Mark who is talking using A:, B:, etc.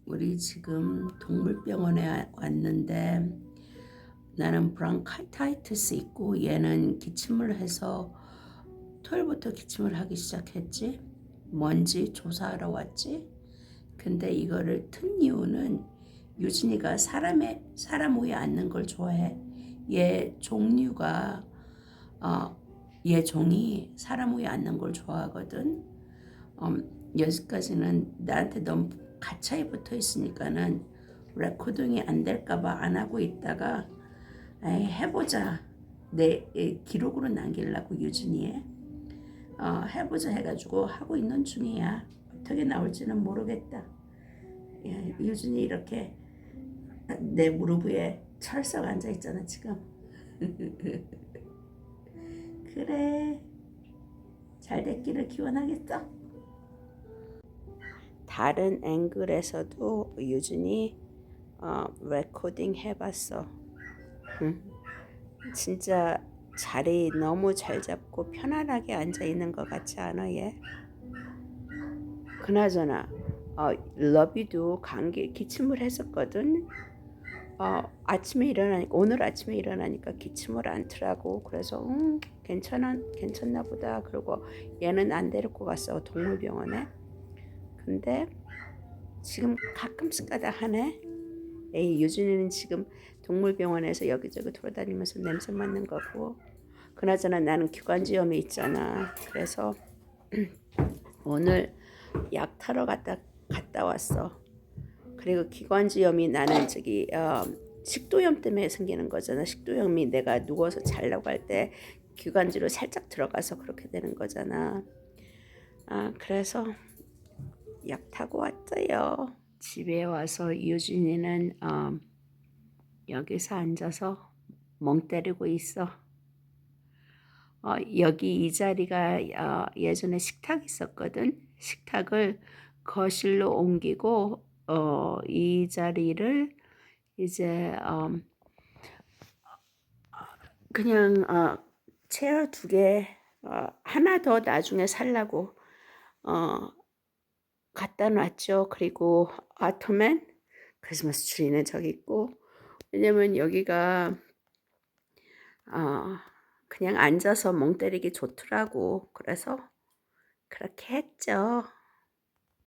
A: 우리 지금 동물병원에 왔는데 나는 브랑카이티스 있고 얘는 기침을 해서 토요일부터 기침을 하기 시작했지. 뭔지 조사하러 왔지. 근데 이거를 튼 이유는 유진이가 사람 위에 앉는 걸 좋아해. 얘 종류가 얘 종이 사람 위에 앉는 걸 좋아하거든. 여기까지는 나한테 너무 가차에 붙어 있으니까는 레코딩이 안 될까봐 안 하고 있다가 에이, 해보자. 내 기록으로 남기려고 유진이에 해보자 해가지고 하고 있는 중이야. 어떻게 나올지는 모르겠다. 유진이 이렇게 내 무릎 위에 철썩 앉아 있잖아 지금. 그래, 잘 됐기를 기원하겠어. 다른 앵글에서도 유진이 레코딩 해봤어. 진짜 자리 너무 잘 잡고 편안하게 앉아 있는 것 같지 않아 얘? 그나저나 러비도 감기 기침을 했었거든. 오늘 아침에 일어나니까 기침을 않더라고. 그래서 괜찮나 보다. 그리고 얘는 안 데리고 갔어 동물병원에. 근데 지금 가끔씩 가다 하네. 에이, 유진이는 지금 동물병원에서 여기저기 돌아다니면서 냄새 맡는 거고. 그나저나 나는 기관지염이 있잖아. 그래서 오늘 약 타러 갔다 왔어. 그리고 기관지염이 나는 식도염 때문에 생기는 거잖아. 식도염이 내가 누워서 자려고 할 때 기관지로 살짝 들어가서 그렇게 되는 거잖아. 그래서 약 타고 왔어요. 집에 와서 유진이는 여기서 앉아서 멍 때리고 있어. 여기 이 자리가 예전에 식탁 있었거든. 식탁을 거실로 옮기고 이 자리를 이제 그냥 체어 2개 하나 더 나중에 살라고 갖다 놨죠. 그리고 아토맨 크리스마스 트리는 저기 있고, 왜냐면 여기가 그냥 앉아서 멍 때리기 좋더라고. 그래서 그렇게 했죠.